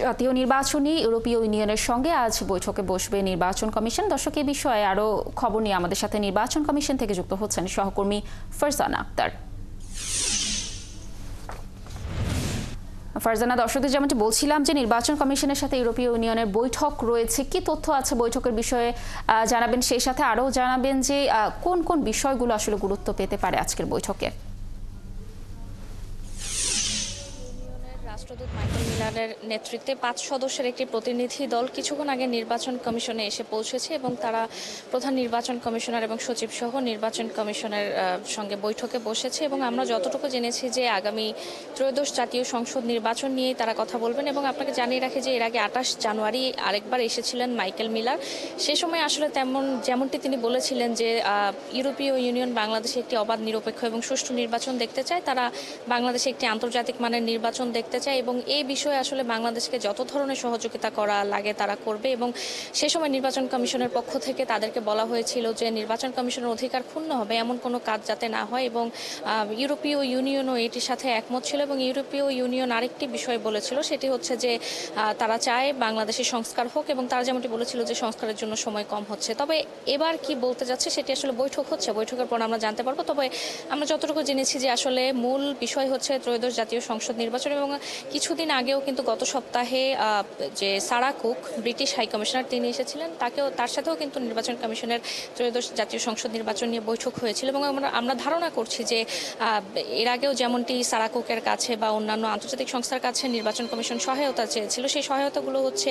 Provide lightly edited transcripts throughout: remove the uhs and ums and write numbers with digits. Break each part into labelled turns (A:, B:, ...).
A: জাতীয় নির্বাচনী ইউরোপীয় ইউনিয়নের সঙ্গে আজ বৈঠকে বসবে নির্বাচন কমিশন। দর্শক, এই বিষয়ে আরও খবর নিয়ে আমাদের সাথে নির্বাচন কমিশন থেকে যুক্ত হচ্ছেন সহকর্মী ফারজানা আক্তার। ফারজানা, দর্শকদের যেমনটি বলছিলাম যে নির্বাচন কমিশনের সাথে ইউরোপীয় ইউনিয়নের বৈঠক রয়েছে, কি তথ্য আছে বৈঠকের বিষয়ে জানাবেন, সেই সাথে আরও জানাবেন যে কোন কোন বিষয়গুলো আসলে গুরুত্ব পেতে পারে আজকের বৈঠকে।
B: রাষ্ট্রদূত মাইকেল মিলারের নেতৃত্বে 5 সদস্যের একটি প্রতিনিধি দল কিছুক্ষণ আগে নির্বাচন কমিশনে এসে পৌঁছেছে এবং তারা প্রধান নির্বাচন কমিশনার এবং সচিব সহ নির্বাচন কমিশনের সঙ্গে বৈঠকে বসেছে এবং আমরা যতটুকু জেনেছি যে আগামী ত্রয়োদশ জাতীয় সংসদ নির্বাচন নিয়েই তারা কথা বলবেন। এবং আপনাকে জানিয়ে রাখি যে এর আগে 28 জানুয়ারি আরেকবার এসেছিলেন মাইকেল মিলার। সে সময় আসলে যেমনটি তিনি বলেছিলেন যে ইউরোপীয় ইউনিয়ন বাংলাদেশে একটি অবাধ, নিরপেক্ষ এবং সুষ্ঠু নির্বাচন দেখতে চায়। তারা বাংলাদেশে একটি আন্তর্জাতিক মানের নির্বাচন দেখতে চায় এবং এই বিষয়ে আসলে বাংলাদেশকে যত ধরনের সহযোগিতা করা লাগে তারা করবে। এবং সে সময় নির্বাচন কমিশনের পক্ষ থেকে তাদেরকে বলা হয়েছিল যে নির্বাচন কমিশনের অধিকার ক্ষুণ্ণ হবে এমন কোনো কাজ যাতে না হয়, এবং ইউরোপীয় ইউনিয়নও এটির সাথে একমত ছিল। এবং ইউরোপীয় ইউনিয়ন আরেকটি বিষয় বলেছিল, সেটি হচ্ছে যে তারা চায় বাংলাদেশে সংস্কার হোক এবং তারা যেমনটি বলেছিল যে সংস্কারের জন্য সময় কম হচ্ছে। তবে এবার কি বলতে যাচ্ছে সেটি আসলে বৈঠক হচ্ছে, বৈঠকের পর আমরা জানতে পারবো। তবে আমরা যতটুকু জেনেছি যে আসলে মূল বিষয় হচ্ছে ত্রয়োদশ জাতীয় সংসদ নির্বাচন। এবং কিছুদিন আগেও কিন্তু গত সপ্তাহে যে সারা কুক, ব্রিটিশ হাই কমিশনার, তিনি এসেছিলেন, তার সাথেও কিন্তু নির্বাচন কমিশনের ত্রয়োদশ জাতীয় সংসদ নির্বাচন নিয়ে বৈঠক হয়েছিল। এবং আমরা ধারণা করছি যে এর আগেও যেমনটি সারা কুকের কাছে বা অন্যান্য আন্তর্জাতিক সংস্থার কাছে নির্বাচন কমিশন সহায়তা চেয়েছিল, সেই সহায়তাগুলো হচ্ছে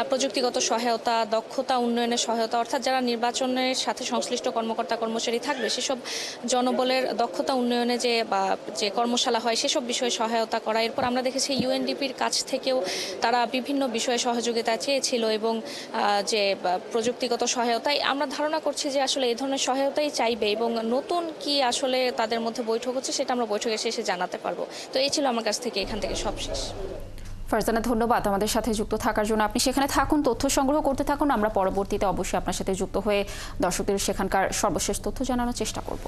B: প্রযুক্তিগত সহায়তা, দক্ষতা উন্নয়নের সহায়তা, অর্থাৎ যারা নির্বাচনের সাথে সংশ্লিষ্ট কর্মকর্তা কর্মচারী থাকবে সেসব জনবলের দক্ষতা উন্নয়নে যে কর্মশালা হয় সেসব বিষয়ে সহায়তা করা। এরপর আমরা দেখেছি ইউএনডিপির কাছ থেকেও তারা বিভিন্ন বিষয়ে সহযোগিতা চেয়েছিল এবং যে প্রযুক্তিগত সহায়তায় আমরা ধারণা করছি যে আসলে এই ধরনের সহায়তাই চাইবে। এবং নতুন কি আসলে তাদের মধ্যে বৈঠক হচ্ছে সেটা আমরা বৈঠকে শেষে জানাতে পারবো। তো এই ছিল আমার কাছ থেকে এখান থেকে সব শেষ।
A: ফারজানা, ধন্যবাদ আমাদের সাথে যুক্ত থাকার জন্য। আপনি সেখানে থাকুন, তথ্য সংগ্রহ করতে থাকুন। আমরা পরবর্তীতে অবশ্যই আপনার সাথে যুক্ত হয়ে দর্শকদের সেখানকার সর্বশেষ তথ্য জানানোর চেষ্টা করব।